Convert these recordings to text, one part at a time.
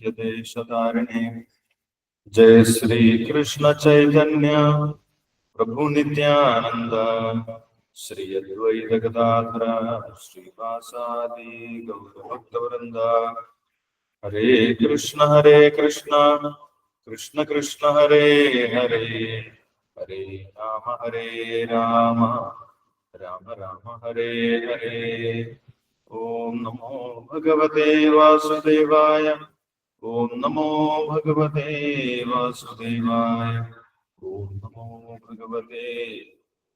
देशतारिणे जय श्री कृष्ण चैतन्य प्रभु नित्यानंद श्री अद्वैत गदाधर श्रीवासादि गौरभक्तवृंद हरे कृष्ण कृष्ण कृष्ण हरे हरे हरे राम राम राम हरे हरे। ओम नमो भगवते वासुदेवाय ओम नमो भगवते वासुदेवाय ओम नमो भगवते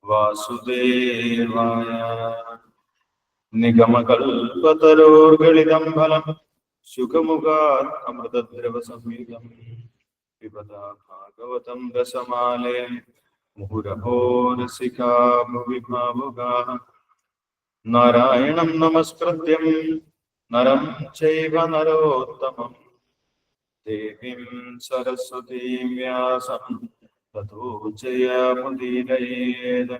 वासुदेवाय। निगमकल्पतरोर्गलितं फलं शुकमुखात् अमृतद्रवसंयुतं पिबता भागवतं रसमाले मुहुरहो रसिका भुवि भावुकाः। नारायणं नमस्कृत्यं नरं चैव नरोत्तमं देवीं सरस्वतीं व्यासं ततो जयमुदीरयेत्।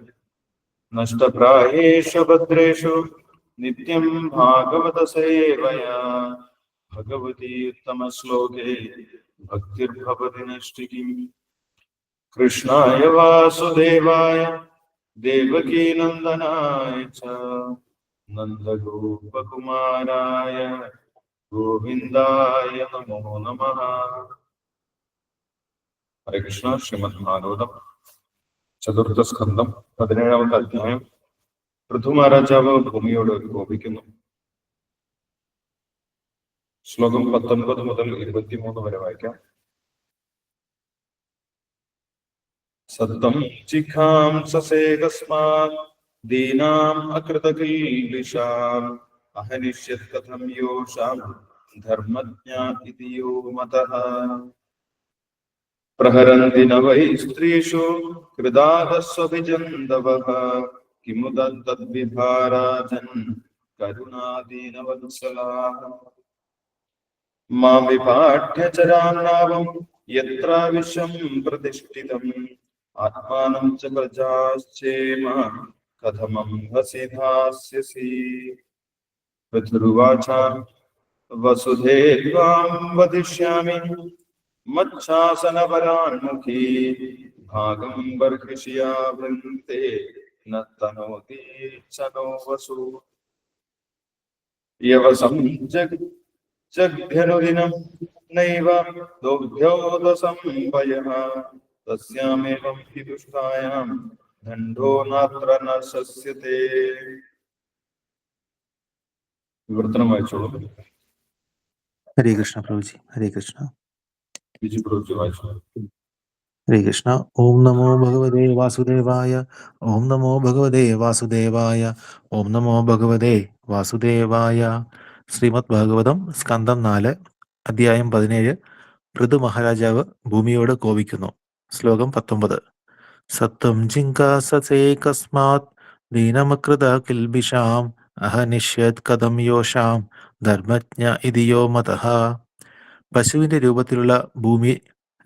नष्टप्रायेषु भद्रेषु नित्यं भागवत सेवया भगवती उत्तमश्लोके भक्तिर्भवति नष्टिकीम्। कृष्णाय वासुदेवाय देवकी नंदनाय च नन्दगोपकुमाराय गोविन्दाय नमो नमः। हरे कृष्ण। ശ്രീമദ്ഭാഗവതം ചതുർത്ഥ സ്കന്ധം 17ാമത്തെ അധ്യായം. പൃഥു മഹാരാജാവ് ഭൂമിയോട് കോപിക്കുന്നു. ശ്ലോകം 19 മുതൽ 23 വരെ വായിക്കാം. സത്തം ജിഘാംസസേ കസ്മാത് ദീനാം അകൃതകിൽബിഷാം അഹനിഷ്യത് കഥം യോഷാം ധർമ്മജ്ഞാ ഇതി യോ മതഃ പ്രഹരന്തി ന വൈ സ്ത്രീഷു കൃതാദസ്വഭിജന്തവഃ കിമു തദ്വിഭാരാജൻ കരുണാദീനവത്സലാഃ മാം വിപാഠ്യ ചരാന്നാവം യത്ര വിശ്വം പ്രതിഷ്ഠിതം ആത്മാനം ച പ്രജാശ്ചേമ കഥമം ഹസി ധാസ്യസി. പൃഥുരുവാച വസുധേ ത്വാം വദിഷ്യാമി മച്ഛാസനപരാന്മുഖീ ഭാഗം ബർഹിഷ്യാ വൃന്ദേ ന തനോതി ച നോ വസു. യവസം ജഗ്ധ്യനുദിനം നൈവ ദോഭ്യോദസംഭയഃ തസ്യാമേവം ഹി ദുഷ്ടായാം ദണ്ഡോ നാത്ര ന ശസ്യതേ. വിവർത്തനം വായിച്ചോളൂ. ഹരേ കൃഷ്ണ പ്രഭുജി. ഹരേ കൃഷ്ണ. ബിജു പ്രഭുജി വായിച്ചോളൂ. ഹരേ കൃഷ്ണ. ഓം നമോ ഭഗവതേ വാസുദേവായ. ഓം നമോ ഭഗവതേ വാസുദേവായ. ഓം നമോ ഭഗവതേ വാസുദേവായ. ശ്രീമദ് ഭാഗവതം സ്കന്ധം 4 അധ്യായം 17. പൃഥു മഹാരാജാവ് ഭൂമിയോട് കോപിക്കുന്നു. ശ്ലോകം 19. സത്വം ജിങ്കാസസേ കസ്മാത് ദീനമകൃത കിൽബിഷാം അഹനിഷ്യത് കഥം യോഷാം ധർമ്മജ്ഞ ഇതി യോ മതഃ. പശുവിന്റെ രൂപത്തിലുള്ള ഭൂമി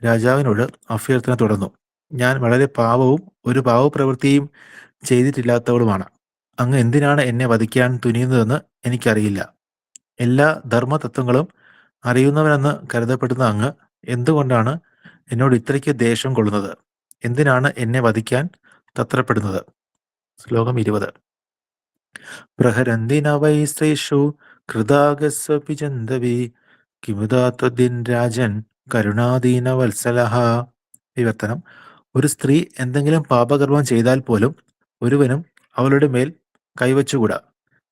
രാജാവിനോട് അഭ്യർത്ഥന തുടർന്നു. ഞാൻ വളരെ പാവവും ഒരു പാവപ്രവൃത്തിയും ചെയ്തിട്ടില്ലാത്തവളുമാണ്. അങ്ങ് എന്തിനാണ് എന്നെ വധിക്കാൻ തുനിയുന്നതെന്ന് എനിക്കറിയില്ല. എല്ലാ ധർമ്മതത്വങ്ങളും അറിയുന്നവനെന്ന് കരുതപ്പെടുന്ന അങ്ങ് എന്തുകൊണ്ടാണ് എന്നോട് ഇത്രയ്ക്ക് ദേഷ്യം കൊള്ളുന്നത്? എന്തിനാണ് എന്നെ വധിക്കാൻ തത്രപ്പെടുന്നത്? ശ്ലോകം 20. പ്രഹരന്തി ന വൈ സ്ത്രീഷു കൃതാഗസ്വപി ചന്ദവി കിമുദാത്വദിൻ രാജൻ കരുണാദീന വത്സലഃ. വിവർത്തനം. ഒരു സ്ത്രീ എന്തെങ്കിലും പാപകർമ്മം ചെയ്താൽ പോലും ഒരുവനും അവളുടെ മേൽ കൈവച്ചുകൂടാ.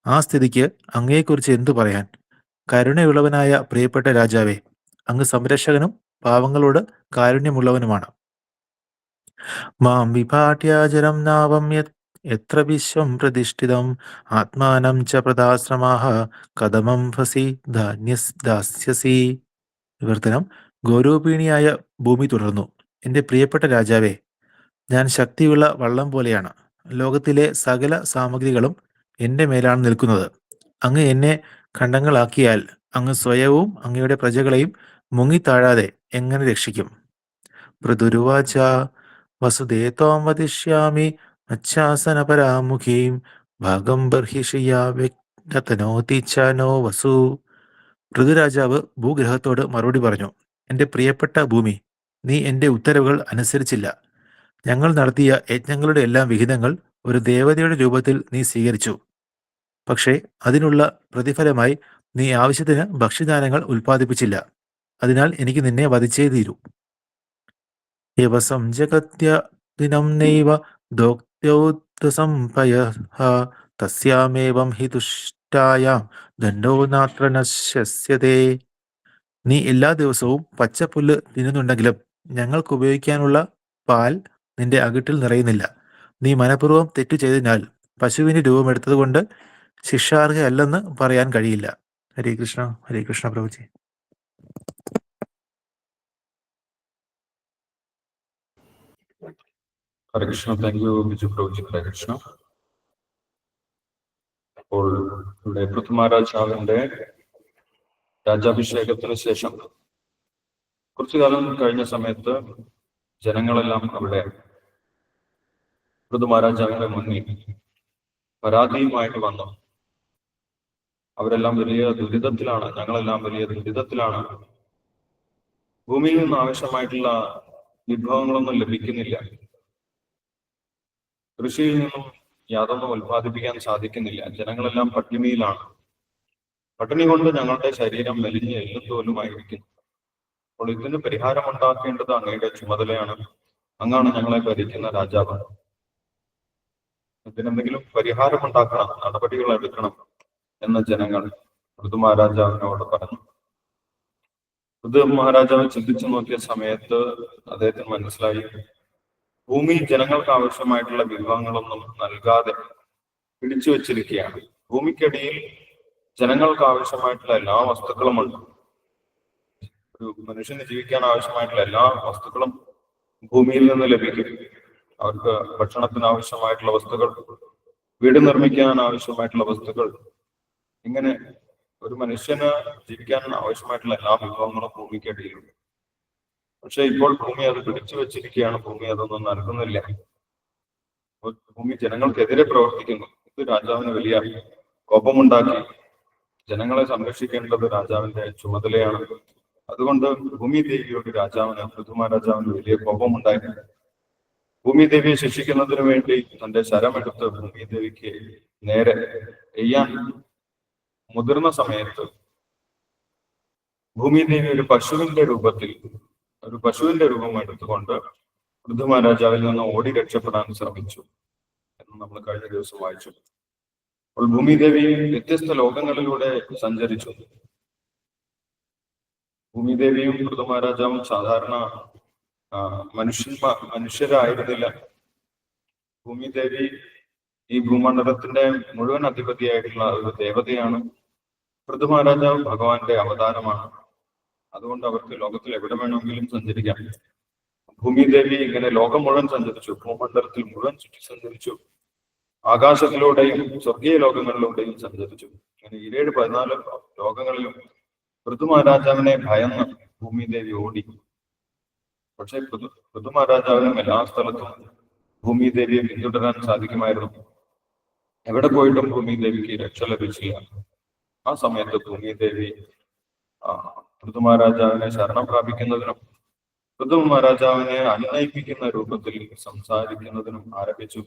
ആ സ്ഥിതിക്ക് അങ്ങയെക്കുറിച്ച് എന്തു പറയാൻ? കരുണയുള്ളവനായ പ്രിയപ്പെട്ട രാജാവേ, അങ്ങ് സംരക്ഷകനും പാവങ്ങളോട് കാരുണ്യമുള്ളവനുമാണ്. മാം വിപാട്യാചരം നാവം എത്ര വിശ്വം പ്രതിഷ്ഠിതം ആത്മാനം ച പ്രദാശ്രമാഃ കഥമം ഭസി ദാസ്യസി. വിവർത്തനം. ഗൗരവപീണിയായ ഭൂമി തുടർന്നു. എൻ്റെ പ്രിയപ്പെട്ട രാജാവേ, ഞാൻ ശക്തിയുള്ള വള്ളം പോലെയാണ്. ലോകത്തിലെ സകല സാമഗ്രികളും എൻ്റെ മേലാണ് നിൽക്കുന്നത്. അങ്ങ് എന്നെ ഖണ്ഡങ്ങളാക്കിയാൽ അങ്ങ് സ്വയവും അങ്ങയുടെ പ്രജകളെയും മുങ്ങിത്താഴാതെ എങ്ങനെ രക്ഷിക്കും? പൃഥുരുവാച വസുദേ ത്വാം വദിഷ്യാമി മച്ഛാസനപരാമുഖീം ഭാഗം ബർഹിഷിയാ വ്യക്തനോതി ച നോ വസു. ഋതുരാജാവ് ഭൂഗ്രഹത്തോട് മറുപടി പറഞ്ഞു, എൻ്റെ പ്രിയപ്പെട്ട ഭൂമി, നീ എൻ്റെ ഉത്തരവുകൾ അനുസരിച്ചില്ല. ഞങ്ങൾ നടത്തിയ യജ്ഞങ്ങളുടെ എല്ലാം വിഹിതങ്ങൾ ഒരു ദേവതയുടെ രൂപത്തിൽ നീ സ്വീകരിച്ചു. പക്ഷേ അതിനുള്ള പ്രതിഫലമായി നീ ആവശ്യത്തിന് ഭക്ഷ്യധാന്യങ്ങൾ ഉൽപ്പാദിപ്പിച്ചില്ല. അതിനാൽ എനിക്ക് നിന്നെ വധിച്ചേ തീരൂ. യവസം ജഗത്യ ദിനം നൈവ ദോക്തൗതസംപയഃ തസ്യാമേവം ഹി തുഷ്ടായാം ദണ്ഡോ നാത്ര നശ്യസ്യതേ. നീ എല്ലാ ദിവസവും പച്ചപ്പുല്ല് തിന്നുന്നുണ്ടെങ്കിലും ഞങ്ങൾക്ക് ഉപയോഗിക്കാനുള്ള പാൽ നിന്റെ അകിട്ടിൽ നിറയുന്നില്ല. നീ മനഃപൂർവ്വം തെറ്റു ചെയ്തതിനാൽ പശുവിന് രൂപമെടുത്തതുകൊണ്ട് ശിക്ഷാർഹയല്ലെന്ന് പറയാൻ കഴിയില്ല. ഹരേ കൃഷ്ണ. ഹരേ കൃഷ്ണ പ്രഭുജി. ഹരേ കൃഷ്ണ. Thank you Biju പ്രഭുജി. ഹരേ കൃഷ്ണ. അപ്പോൾ ഇവിടെ പൃഥ്വിരാജാവിന്റെ രാജാഭിഷേകത്തിന് ശേഷം കുറച്ചു കാലം കഴിഞ്ഞ സമയത്ത് ജനങ്ങളെല്ലാം അവിടെ പൃഥ്വിരാജാവിന്റെ മുന്നിൽ പരാതിയുമായിട്ട് വന്നു. അവരെല്ലാം വലിയ ദുരിതത്തിലാണ്, ഞങ്ങളെല്ലാം വലിയ ദുരിതത്തിലാണ്. ഭൂമിയിൽ നിന്ന് ആവശ്യമായിട്ടുള്ള വിഭവങ്ങളൊന്നും ലഭിക്കുന്നില്ല. കൃഷിയിൽ നിന്നും യാതൊന്നും ഉൽപ്പാദിപ്പിക്കാൻ സാധിക്കുന്നില്ല. ജനങ്ങളെല്ലാം പട്ടിണിയിലാണ്. പട്ടിണി കൊണ്ട് ഞങ്ങളുടെ ശരീരം മെലിഞ്ഞ് എല്ലുത്തോലുമായിരിക്കുന്നു. അപ്പോൾ ഇതിന് പരിഹാരം ഉണ്ടാക്കേണ്ടത് അങ്ങയുടെ ചുമതലയാണ്. അങ്ങാണ് ഞങ്ങളെ ഭരിക്കുന്ന രാജാവ്. ഇതിനെന്തെങ്കിലും പരിഹാരം ഉണ്ടാക്കണം, നടപടികൾ എടുക്കണം എന്ന് ജനങ്ങൾ പൃഥ്വിരാജാവിനോട് പറഞ്ഞു. പൃഥ്വിരാജാവ് ചിന്തിച്ചു നോക്കിയ സമയത്ത് അദ്ദേഹത്തിന് മനസ്സിലായി, ഭൂമി ജനങ്ങൾക്ക് ആവശ്യമായിട്ടുള്ള വിഭവങ്ങളൊന്നും നൽകാതെ പിടിച്ചു വച്ചിരിക്കുകയാണ്. ഭൂമിക്കടിയിൽ ജനങ്ങൾക്ക് ആവശ്യമായിട്ടുള്ള എല്ലാ വസ്തുക്കളുമുണ്ട്. ഒരു മനുഷ്യന് ജീവിക്കാൻ ആവശ്യമായിട്ടുള്ള എല്ലാ വസ്തുക്കളും ഭൂമിയിൽ നിന്ന് ലഭിക്കും. അവർക്ക് ഭക്ഷണത്തിന് ആവശ്യമായിട്ടുള്ള വസ്തുക്കൾ, വീട് നിർമ്മിക്കാൻ ആവശ്യമായിട്ടുള്ള വസ്തുക്കൾ, ഇങ്ങനെ ഒരു മനുഷ്യന് ജീവിക്കാൻ ആവശ്യമായിട്ടുള്ള എല്ലാ വിഭവങ്ങളും ഭൂമിക്കടിയിലുണ്ട്. പക്ഷെ ഇപ്പോൾ ഭൂമി അത് പിടിച്ചു വെച്ചിരിക്കുകയാണ്. ഭൂമി അതൊന്നും നൽകുന്നില്ല. ഭൂമി ജനങ്ങൾക്കെതിരെ പ്രവർത്തിക്കുന്നു. ഇത് രാജാവിന് വലിയ കോപമുണ്ടാക്കി. ജനങ്ങളെ സംരക്ഷിക്കേണ്ടത് രാജാവിന്റെ ചുമതലയാണ്. അതുകൊണ്ട് ഭൂമി ദേവിയോട് പൃഥ്വിരാജാവിന് വലിയ കോപമുണ്ടായി. ഭൂമി ദേവിയെ ശിക്ഷിക്കുന്നതിന് വേണ്ടി തന്റെ ശരമെടുത്ത് ഭൂമി ദേവിക്ക് നേരെ എയ്യാൻ മുതിർന്ന സമയത്ത് ഭൂമി ദേവി ഒരു പശുവിന്റെ രൂപം എടുത്തുകൊണ്ട് പൃഥ്വിരാജാവിൽ നിന്ന് ഓടി രക്ഷപ്പെടാൻ ശ്രമിച്ചു എന്ന് നമ്മൾ കഴിഞ്ഞ ദിവസം വായിച്ചു. അപ്പോൾ ഭൂമിദേവി വ്യത്യസ്ത ലോകങ്ങളിലൂടെ സഞ്ചരിച്ചു. ഭൂമിദേവിയും പൃഥ്വിരാജാവും സാധാരണ മനുഷ്യരായിരുന്നില്ല. ഭൂമിദേവി ഈ ഭൂമണ്ഡലത്തിന്റെ മുഴുവൻ അധിപതിയായിട്ടുള്ള ഒരു ദേവതയാണ്. പൃഥ്വിരാജാവ് ഭഗവാന്റെ അവതാരമാണ്. അതുകൊണ്ട് അവർക്ക് ലോകത്തിൽ എവിടെ വേണമെങ്കിലും സഞ്ചരിക്കാം. ഭൂമിദേവി ഇങ്ങനെ ലോകം മുഴുവൻ സഞ്ചരിച്ചു, ഭൂമണ്ഡലത്തിൽ മുഴുവൻ ചുറ്റി സഞ്ചരിച്ചു, ആകാശത്തിലൂടെയും സ്വർഗീയ ലോകങ്ങളിലൂടെയും സഞ്ചരിച്ചു. അങ്ങനെ 14 ലോകങ്ങളിലും പൃഥ്വിരാജാവിനെ ഭയന്ന് ഭൂമിദേവി ഓടി. പക്ഷെ പൃഥ്വിരാജാവിനും എല്ലാ സ്ഥലത്തും ഭൂമിദേവിയെ പിന്തുടരാൻ സാധിക്കുമായിരുന്നു. എവിടെ പോയിട്ടും ഭൂമിദേവിക്ക് രക്ഷ ലഭിച്ചില്ല. ആ സമയത്ത് ഭൂമിദേവി പൃഥ്വിരാജാവിനെ ശരണം പ്രാപിക്കുന്നതിനും പൃഥ്വിരാജാവിനെ അനുനയിപ്പിക്കുന്ന രൂപത്തിൽ സംസാരിക്കുന്നതിനും ആരംഭിച്ചു.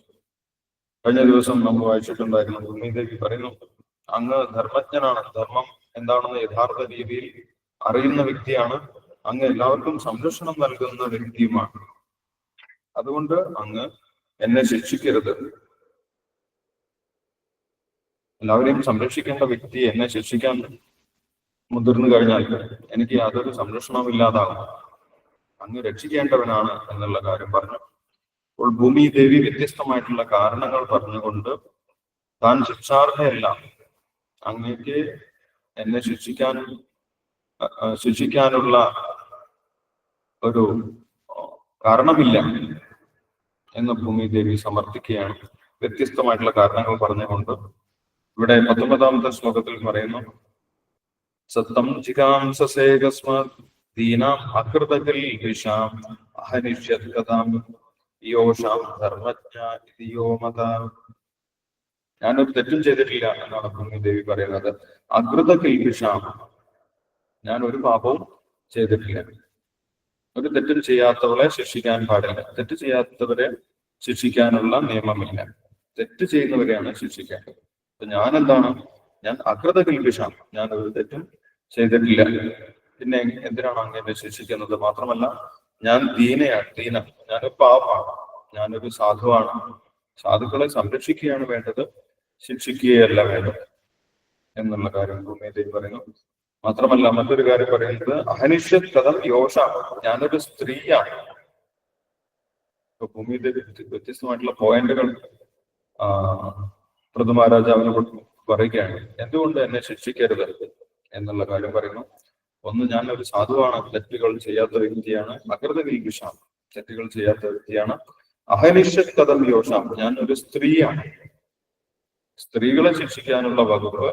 കഴിഞ്ഞ ദിവസം നമ്മൾ വായിച്ചിട്ടുണ്ടായിരുന്നു. ഭൂമിദേവി പറയുന്നു, അങ്ങ് ധർമ്മജ്ഞനാണ്, ധർമ്മം എന്താണെന്ന് യഥാർത്ഥ രീതിയിൽ അറിയുന്ന വ്യക്തിയാണ്, അങ്ങ് എല്ലാവർക്കും സംരക്ഷണം നൽകുന്ന വ്യക്തിയുമാണ്. അതുകൊണ്ട് അങ്ങ് എന്നെ ശിക്ഷിക്കരുത്. എല്ലാവരെയും സംരക്ഷിക്കേണ്ട വ്യക്തി എന്നെ ശിക്ഷിക്കാൻ മുതിർന്നു കഴിഞ്ഞാൽ എനിക്ക് യാതൊരു സംരക്ഷണവും ഇല്ലാതാകും. അങ്ങ് രക്ഷിക്കേണ്ടവനാണ് എന്നുള്ള കാര്യം പറഞ്ഞു. അപ്പോൾ ഭൂമി ദേവി വ്യത്യസ്തമായിട്ടുള്ള കാരണങ്ങൾ പറഞ്ഞുകൊണ്ട് താൻ ശിക്ഷാർഹയല്ല, അങ്ങേക്ക് എന്നെ ശിക്ഷിക്കാനുള്ള ഒരു കാരണമില്ല എന്ന് ഭൂമി ദേവി സമർത്ഥിക്കുകയാണ്. വ്യത്യസ്തമായിട്ടുള്ള കാരണങ്ങൾ പറഞ്ഞുകൊണ്ട് ഇവിടെ 19ാമത്തെ ശ്ലോകത്തിൽ പറയുന്നു, സത്തം ജിഗാംസേകസ്മാത് ദീനാം അകൃതകൽവിഷാം അഹനിഷ്യത് കഥാം യോഷാം ധർമ്മജ്ഞ ഇതിയോ മത. ഞാനൊരു തെറ്റും ചെയ്തിട്ടില്ല എന്നാണ് ഭൂമി ദേവി പറയുന്നത്. അകൃതകൽവിഷാം, ഞാൻ ഒരു പാപവും ചെയ്തിട്ടില്ല. ഒരു തെറ്റും ചെയ്യാത്തവളെ ശിക്ഷിക്കാൻ പാടില്ല. തെറ്റ് ചെയ്യാത്തവരെ ശിക്ഷിക്കാനുള്ള നിയമമില്ല. തെറ്റ് ചെയ്യുന്നവരെയാണ് ശിക്ഷിക്കേണ്ടത്. അപ്പൊ ഞാൻ എന്താണ്? ഞാൻ അകൃത കിൽബിഷാണ്. ഞാൻ ഒരു തെറ്റും ചെയ്തിട്ടില്ല. പിന്നെ എന്തിനാണ് അങ്ങനെ ശിക്ഷിക്കുന്നത്? മാത്രമല്ല ഞാൻ ദീന, ഞാനൊരു പാവമാണ്, ഞാനൊരു സാധുവാണ്. സാധുക്കളെ സംരക്ഷിക്കുകയാണ് വേണ്ടത്, ശിക്ഷിക്കുകയല്ല വേണ്ടത് എന്നുള്ള കാര്യം ഭൂമിദേവി പറയുന്നു. മാത്രമല്ല മറ്റൊരു കാര്യം പറയുന്നത് അഹനിഷ്യത് കഥം യോഷ, ഞാനൊരു സ്ത്രീയാണ്. ഇപ്പൊ ഭൂമിദേവി വ്യത്യസ്തമായിട്ടുള്ള പോയിന്റുകൾ പൃഥു മഹാരാജാവിനെ പറയുകയാണ്. എന്തുകൊണ്ട് എന്നെ ശിക്ഷിക്കരുത് എന്നുള്ള കാര്യം പറയുന്നു. ഒന്ന്, ഞാൻ ഒരു സാധുവാണ്, തെറ്റുകൾ ചെയ്യാത്ത വ്യക്തിയാണ്. അകൃത കിൽബിഷാണ്, തെറ്റുകൾ ചെയ്യാത്ത വ്യക്തിയാണ്. അഹനിഷ്യത് കഥം യോഷാം, ഞാൻ ഒരു സ്ത്രീയാണ്. സ്ത്രീകളെ ശിക്ഷിക്കാനുള്ള വകുപ്പ്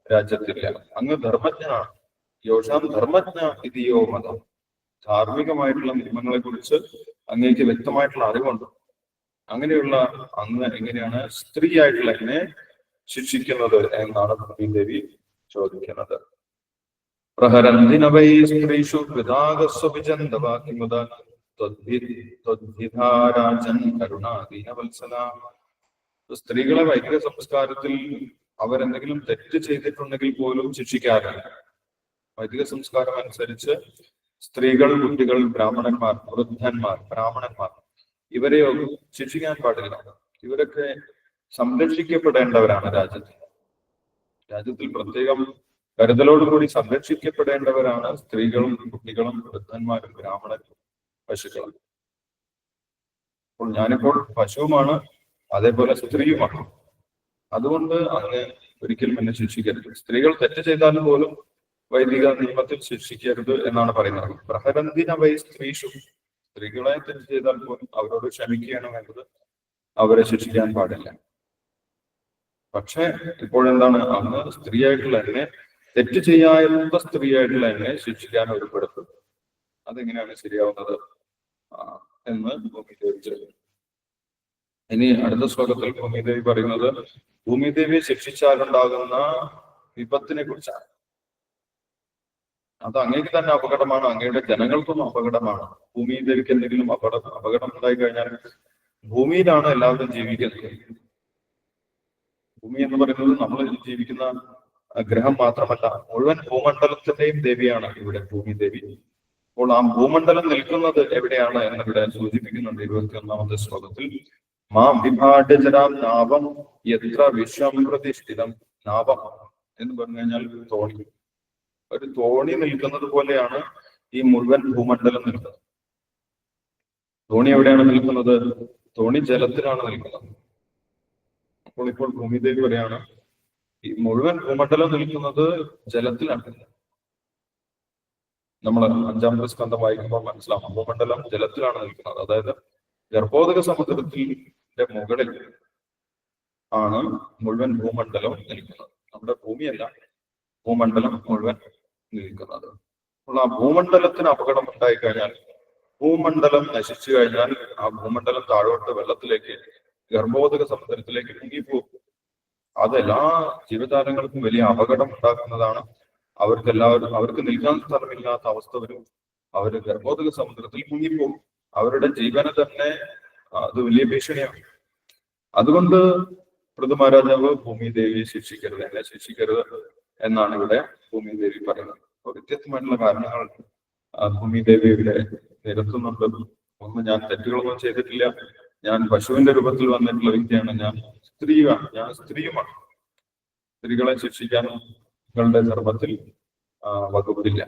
രാജ്യത്തില്ല. അങ്ങ് ധർമ്മജ്ഞനാണ്. യോഷാം ധർമ്മജ്ഞ ഇതിയോ മതം, ധാർമ്മികമായിട്ടുള്ള നിയമങ്ങളെ കുറിച്ച് അങ്ങേക്ക് വ്യക്തമായിട്ടുള്ള അറിവുണ്ട്. അങ്ങനെയുള്ള അങ്ങ് എങ്ങനെയാണ് സ്ത്രീ ആയിട്ടുള്ള എന്നെ ശിക്ഷിക്കുന്നത് എന്നാണ് ഭൂമിദേവി ചോദിക്കുന്നത്. പ്രഹരന്തിന വൈ സ്ത്രീഷു കരുണാദീനവത്സല. സ്ത്രീകളെ വൈദിക സംസ്കാരത്തിൽ അവരെന്തെങ്കിലും തെറ്റ് ചെയ്തിട്ടുണ്ടെങ്കിൽ പോലും ശിക്ഷിക്കാറില്ല. വൈദിക സംസ്കാരം അനുസരിച്ച് സ്ത്രീകൾ, കുട്ടികൾ, ബ്രാഹ്മണന്മാർ, വൃദ്ധന്മാർ, ബ്രാഹ്മണന്മാർ ഇവരെ ശിക്ഷിക്കാൻ പാടില്ല. ഇവരൊക്കെ സംരക്ഷിക്കപ്പെടേണ്ടവരാണ്. രാജ്യത്തിൽ പ്രത്യേകം കരുതലോടുകൂടി സംരക്ഷിക്കപ്പെടേണ്ടവരാണ് സ്ത്രീകളും, കുട്ടികളും, വൃദ്ധന്മാരും, ബ്രാഹ്മണരും, പശുക്കളും. അപ്പോൾ ഞാനിപ്പോൾ പശുവുമാണ്, അതേപോലെ സ്ത്രീയുമാണ്. അതുകൊണ്ട് അങ്ങ് ഒരിക്കലും എന്നെ ശിക്ഷിക്കരുത്. സ്ത്രീകൾ തെറ്റ് ചെയ്താലും പോലും വൈദിക നിയമത്തിൽ ശിക്ഷിക്കരുത് എന്നാണ് പറയുന്നത്. പ്രഹരന്തിന വൈ സ്ത്രീഷു, സ്ത്രീകളെ തെറ്റ് ചെയ്താൽ പോലും അവരോട് ക്ഷമിക്കുകയാണ് വേണ്ടത്, അവരെ ശിക്ഷിക്കാൻ പാടില്ല. പക്ഷെ ഇപ്പോഴെന്താണ്? അങ്ങ് സ്ത്രീയായിട്ടുള്ള എന്നെ, തെറ്റ് ചെയ്യാത്ത സ്ത്രീയായിട്ടുള്ള എന്നെ ശിക്ഷിക്കാൻ ഒരുപ്പെടുത്തും. അതെങ്ങനെയാണ് ശരിയാവുന്നത് എന്ന് ഭൂമിദേവി ചോദിച്ചു. ഇനി അടുത്ത ശ്ലോകത്തിൽ ഭൂമിദേവി പറയുന്നത് ഭൂമിദേവിയെ ശിക്ഷിച്ചാലുണ്ടാകുന്ന വിപത്തിനെ കുറിച്ചാണ്. അത് അങ്ങേക്ക് തന്നെ അപകടമാണ്, അങ്ങയുടെ ജനങ്ങൾക്കും അപകടമാണ്. ഭൂമിദേവിക്ക് എന്തെങ്കിലും അപകടം ഉണ്ടായി കഴിഞ്ഞാൽ, ഭൂമിയിലാണ് എല്ലാവരും ജീവിക്കുന്നത്. ഭൂമി എന്ന് പറയുന്നത് നമ്മൾ ജീവിക്കുന്ന ഗ്രഹം മാത്രമല്ല, മുഴുവൻ ഭൂമണ്ഡലത്തിന്റെയും ദേവിയാണ് ഇവിടെ ഭൂമിദേവി. അപ്പോൾ ആ ഭൂമണ്ഡലം നിൽക്കുന്നത് എവിടെയാണ് എന്നിവിടെ സൂചിപ്പിക്കുന്നുണ്ട് 21-ാമത്തെ ശ്ലോകത്തിൽ. മാം വിഭാടജരാം നാവം എത്ര വിശ്വം പ്രതിഷ്ഠിതം. നാവം എന്ന് പറഞ്ഞു കഴിഞ്ഞാൽ തോണി. ഒരു തോണി നിൽക്കുന്നത് പോലെയാണ് ഈ മുഴുവൻ ഭൂമണ്ഡലം നിൽക്കുന്നത്. തോണി എവിടെയാണ് നിൽക്കുന്നത്? തോണി ജലത്തിലാണ് നിൽക്കുന്നത്. അപ്പോൾ ഇപ്പോൾ ഭൂമിദേവി പറയാണ് ഈ മുഴുവൻ ഭൂമണ്ഡലം നിൽക്കുന്നത് ജലത്തിലാണ്. നമ്മൾ 5-ാമത്തെ സ്കന്ധം വായിക്കുമ്പോൾ മനസ്സിലാവും, ഭൂമണ്ഡലം ജലത്തിലാണ് നിൽക്കുന്നത്. അതായത് ഗർഭോദക സമുദ്രത്തിന്റെ മുകളിൽ ആണ് മുഴുവൻ ഭൂമണ്ഡലം നിൽക്കുന്നത്. നമ്മുടെ ഭൂമിയല്ല, ഭൂമണ്ഡലം മുഴുവൻ നിൽക്കുന്നത്. അപ്പോൾ ആ ഭൂമണ്ഡലത്തിന് അപകടം ഉണ്ടായി കഴിഞ്ഞാൽ, ഭൂമണ്ഡലം നശിച്ചു കഴിഞ്ഞാൽ, ആ ഭൂമണ്ഡലം താഴോട്ട് വെള്ളത്തിലേക്ക്, ഗർഭോദക സമുദ്രത്തിലേക്ക് മുങ്ങിപ്പോകും. അതെല്ലാ ജീവജാലങ്ങൾക്കും വലിയ അപകടം ഉണ്ടാക്കുന്നതാണ്. അവർക്ക് നിൽക്കാൻ സ്ഥലമില്ലാത്ത അവസ്ഥ വരും. അവര് ഗർഭോദക സമുദ്രത്തിൽ മുങ്ങിപ്പോകും. അവരുടെ ജീവനെ തന്നെ അത് വലിയ ഭീഷണിയാണ്. അതുകൊണ്ട് പൃഥു മഹാരാജാവ് ഭൂമിദേവിയെ ശിക്ഷിക്കരുത്, എന്നെ ശിക്ഷിക്കരുത് എന്നാണ് ഇവിടെ ഭൂമിദേവി പറയുന്നത്. അപ്പോൾ വ്യത്യസ്തമായിട്ടുള്ള കാരണങ്ങൾ ഭൂമിദേവി ഇവിടെ നിരത്തുന്നുണ്ട്. ഒന്ന്, ഞാൻ തെറ്റുകളൊന്നും ചെയ്തിട്ടില്ല, ഞാൻ പശുവിന്റെ രൂപത്തിൽ വന്നിട്ടുള്ള വ്യക്തിയാണ്, ഞാൻ സ്ത്രീയുമാണ്. സ്ത്രീകളെ ശിക്ഷിക്കാൻ ങ്ങളുടെ ധർമ്മത്തിൽ വകുപ്പില്ല.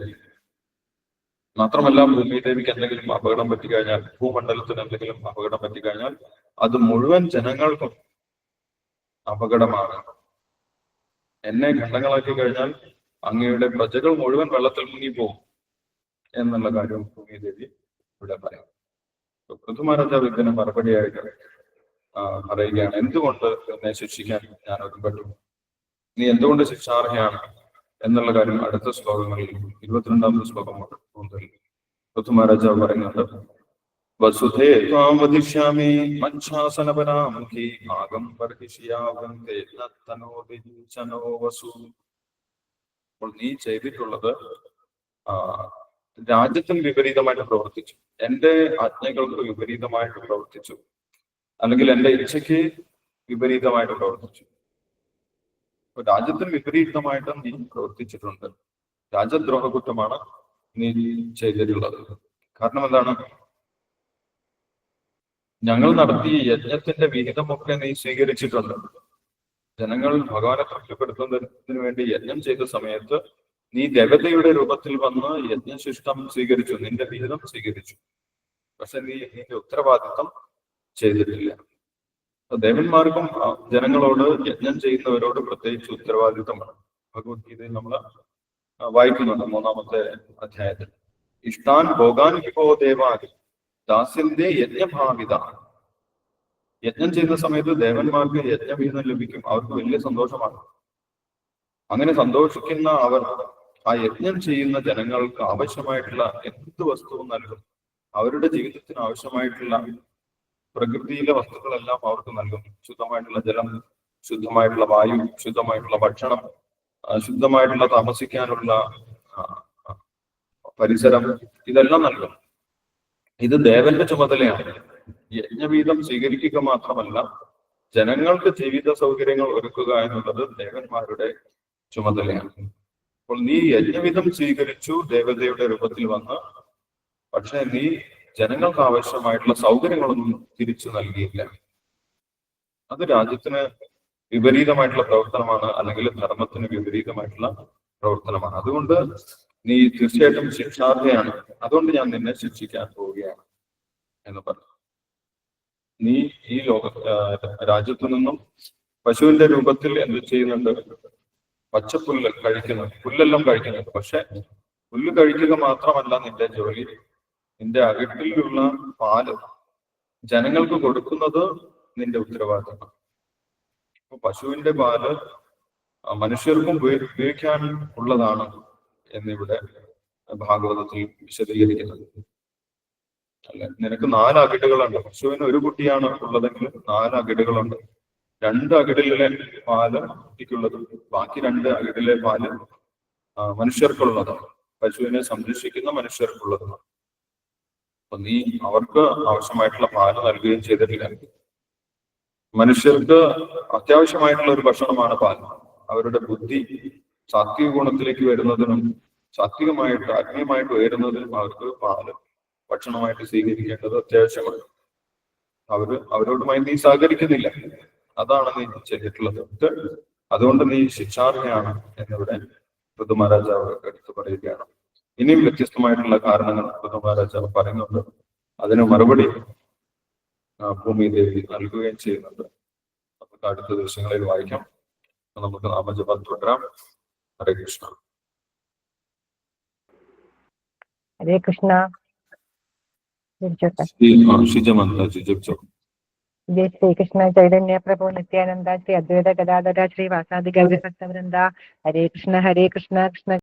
മാത്രമല്ല ഭൂമിദേവിക്ക് എന്തെങ്കിലും അപകടം പറ്റിക്കഴിഞ്ഞാൽ, ഭൂമണ്ഡലത്തിന് എന്തെങ്കിലും അപകടം പറ്റിക്കഴിഞ്ഞാൽ അത് മുഴുവൻ ജനങ്ങൾക്കും അപകടമാണ്. എന്നെ ഖണ്ഡങ്ങളാക്കി കഴിഞ്ഞാൽ അങ്ങയുടെ പ്രജകൾ മുഴുവൻ വെള്ളത്തിൽ മുങ്ങിപ്പോകും എന്നുള്ള കാര്യം ഭൂമിദേവി ഇവിടെ പറയാം. പൃഥു മഹാരാജാവ് ഇതിന് മറുപടിയായിട്ട് പറയുകയാണ്, എന്തുകൊണ്ട് എന്നെ ശിക്ഷിക്കാൻ ഞാൻ ഒരുപെട്ടു, നീ എന്തുകൊണ്ട് ശിക്ഷാർഹയാണ് എന്നുള്ള കാര്യം അടുത്ത ശ്ലോകങ്ങളിൽ 22-ാമത്തെ ശ്ലോകം മുതൽ പൃഥു മഹാരാജാവ് പറയുന്നുണ്ട്. വസുധേ ത്വാം വദിഷ്യാമി മഞ്ഛാസനപരാമുഖി ആഗം പർഹിഷ്യാവന്തേ നത്തനോ വിഞ്ചനോ വസു. അപ്പോൾ നീ ചെയ്തിട്ടുള്ളത് രാജ്യത്തിന് വിപരീതമായിട്ട് പ്രവർത്തിച്ചു, എന്റെ ആജ്ഞകൾക്ക് വിപരീതമായിട്ട് പ്രവർത്തിച്ചു, അല്ലെങ്കിൽ എന്റെ ഇച്ഛയ്ക്ക് വിപരീതമായിട്ട് പ്രവർത്തിച്ചു. അപ്പൊ രാജ്യത്തിന് വിപരീതമായിട്ട് നീ പ്രവർത്തിച്ചിട്ടുണ്ട്. രാജ്യദ്രോഹ കുറ്റമാണ് നീ ചെയ്തിട്ടുള്ളത്. കാരണം എന്താണ്? ഞങ്ങൾ നടത്തിയ യജ്ഞത്തിന്റെ വിഹിതമൊക്കെ നീ സ്വീകരിച്ചിട്ടുണ്ട്. ജനങ്ങൾ ഭഗവാനെ തൃപ്തിപ്പെടുത്തുന്നതിന് വേണ്ടി യജ്ഞം ചെയ്ത സമയത്ത് നീ ദേവതയുടെ രൂപത്തിൽ വന്ന് യജ്ഞശിഷ്ടം സ്വീകരിച്ചു, നിന്റെ വിഹിതം സ്വീകരിച്ചു. പക്ഷെ നീ നിന്റെ ഉത്തരവാദിത്തം ചെയ്തിട്ടില്ല. ദേവന്മാർക്കും ജനങ്ങളോട് യജ്ഞം ചെയ്യുന്നവരോട് പ്രത്യേകിച്ച് ഉത്തരവാദിത്തമാണ്. ഭഗവത്ഗീതയിൽ നമ്മൾ വായിക്കുന്നുണ്ട് 3-ാമത്തെ അധ്യായത്തിൽ. ഇഷ്ടാൻ ഭോഗാൻ വിഭോ ദേവാൻ ദാസ്യന്റെ യജ്ഞഭാവിത. യജ്ഞം ചെയ്യുന്ന സമയത്ത് ദേവന്മാർക്ക് യജ്ഞവിഹിതം ലഭിക്കും, അവർക്ക് വലിയ സന്തോഷമാണ്. അങ്ങനെ സന്തോഷിക്കുന്ന അവർ ആ യജ്ഞം ചെയ്യുന്ന ജനങ്ങൾക്ക് ആവശ്യമായിട്ടുള്ള എന്ത് വസ്തുവും നൽകും. അവരുടെ ജീവിതത്തിന് ആവശ്യമായിട്ടുള്ള പ്രകൃതിയിലെ വസ്തുക്കളെല്ലാം അവർക്ക് നൽകും. ശുദ്ധമായിട്ടുള്ള ജലം, ശുദ്ധമായിട്ടുള്ള വായു, ശുദ്ധമായിട്ടുള്ള ഭക്ഷണം, ശുദ്ധമായിട്ടുള്ള താമസിക്കാനുള്ള പരിസരം, ഇതെല്ലാം നൽകും. ഇത് ദേവന്റെ ചുമതലയാണ്. യജ്ഞവീതം സ്വീകരിക്കുക മാത്രമല്ല, ജനങ്ങൾക്ക് ജീവിത സൗകര്യങ്ങൾ ഒരുക്കുക എന്നുള്ളത് ദേവന്മാരുടെ ചുമതലയാണ്. അപ്പോൾ നീ യജ്ഞവിധം സ്വീകരിച്ചു ദേവതയുടെ രൂപത്തിൽ വന്ന്, പക്ഷെ നീ ജനങ്ങൾക്ക് ആവശ്യമായിട്ടുള്ള സൗകര്യങ്ങളൊന്നും തിരിച്ചു നൽകിയില്ല. അത് രാജ്യത്തിന് വിപരീതമായിട്ടുള്ള പ്രവർത്തനമാണ്, അല്ലെങ്കിൽ ധർമ്മത്തിന് വിപരീതമായിട്ടുള്ള പ്രവർത്തനമാണ്. അതുകൊണ്ട് നീ തീർച്ചയായിട്ടും ശിക്ഷാർഹയാണ്. അതുകൊണ്ട് ഞാൻ നിന്നെ ശിക്ഷിക്കാൻ പോവുകയാണ് എന്ന് പറഞ്ഞു. നീ ഈ രാജ്യത്തു നിന്നും പശുവിന്റെ രൂപത്തിൽ എന്ത് ചെയ്യുന്നുണ്ട്? പച്ചപ്പുല്ല് കഴിക്കുന്നുണ്ട്, പുല്ലെല്ലാം കഴിക്കുന്നുണ്ട്. പക്ഷെ പുല്ല് കഴിക്കുക മാത്രമല്ല നിന്റെ ജോലി. നിന്റെ അകട്ടിലുള്ള പാല് ജനങ്ങൾക്ക് കൊടുക്കുന്നത് നിന്റെ ഉത്തരവാദിത്തമാണ്. അപ്പൊ പശുവിന്റെ പാല് മനുഷ്യർക്കും ഉപയോഗിക്കാൻ ഉള്ളതാണ് എന്നിവിടെ ഭാഗവതത്തിൽ വിശദീകരിക്കുന്നത്. അല്ലെ, നിനക്ക് 4 അകിടുകളുണ്ട്. പശുവിന് ഒരു കുട്ടിയാണ് ഉള്ളതെങ്കിൽ 4 അകിടുകളുണ്ട്. 2 അകിടിലെ പാല് കുട്ടിക്കുള്ളതും ബാക്കി 2 അകിടിലെ പാല് മനുഷ്യർക്കുള്ളതാണ്. പശുവിനെ സംരക്ഷിക്കുന്ന മനുഷ്യർക്കുള്ളതാണ്. അപ്പൊ നീ അവർക്ക് ആവശ്യമായിട്ടുള്ള പാല് നൽകുകയും ചെയ്തിട്ടില്ല. മനുഷ്യർക്ക് അത്യാവശ്യമായിട്ടുള്ള ഒരു ഭക്ഷണമാണ് പാൽ. അവരുടെ ബുദ്ധി സാത്വിക ഗുണത്തിലേക്ക് വരുന്നതിനും സാത്വികമായിട്ട് ആത്മീയമായിട്ട് ഉയരുന്നതിനും അവർക്ക് പാല് ഭക്ഷണമായിട്ട് സ്വീകരിക്കേണ്ടത് അത്യാവശ്യമാണ്. അവരോടുമായി നീ സഹകരിക്കുന്നില്ല. അതാണ് നീ ചെയ്തിട്ടുള്ളത്. അതുകൊണ്ട് നീ ശിക്ഷാർഹയാണ് എന്നിവിടെ പൃഥു മഹാരാജാവ് എടുത്തു പറയുകയാണ്. ഇനിയും വ്യത്യസ്തമായിട്ടുള്ള കാരണങ്ങൾ പൃഥു മഹാരാജാവ് പറയുന്നുണ്ട്. അതിന് മറുപടി ഭൂമി ദേവി നൽകുകയും ചെയ്യുന്നുണ്ട്. നമുക്ക് അടുത്ത ദിവസങ്ങളിൽ വായിക്കാം. നമുക്ക് നാമജപം തുടരാം. ഹരേ കൃഷ്ണ. ഹരേ കൃഷ്ണ. ജയ ശ്രീകൃഷ്ണ ചൈതന്യ പ്രഭു നിത്യാനന്ദ ശ്രീ അദ്വൈത ഗദാധര ശ്രീ വാസാദി ഗൗരി ഭക്തവൃന്ദ. ഹരേ കൃഷ്ണ ഹരേ കൃഷ്ണ കൃഷ്ണ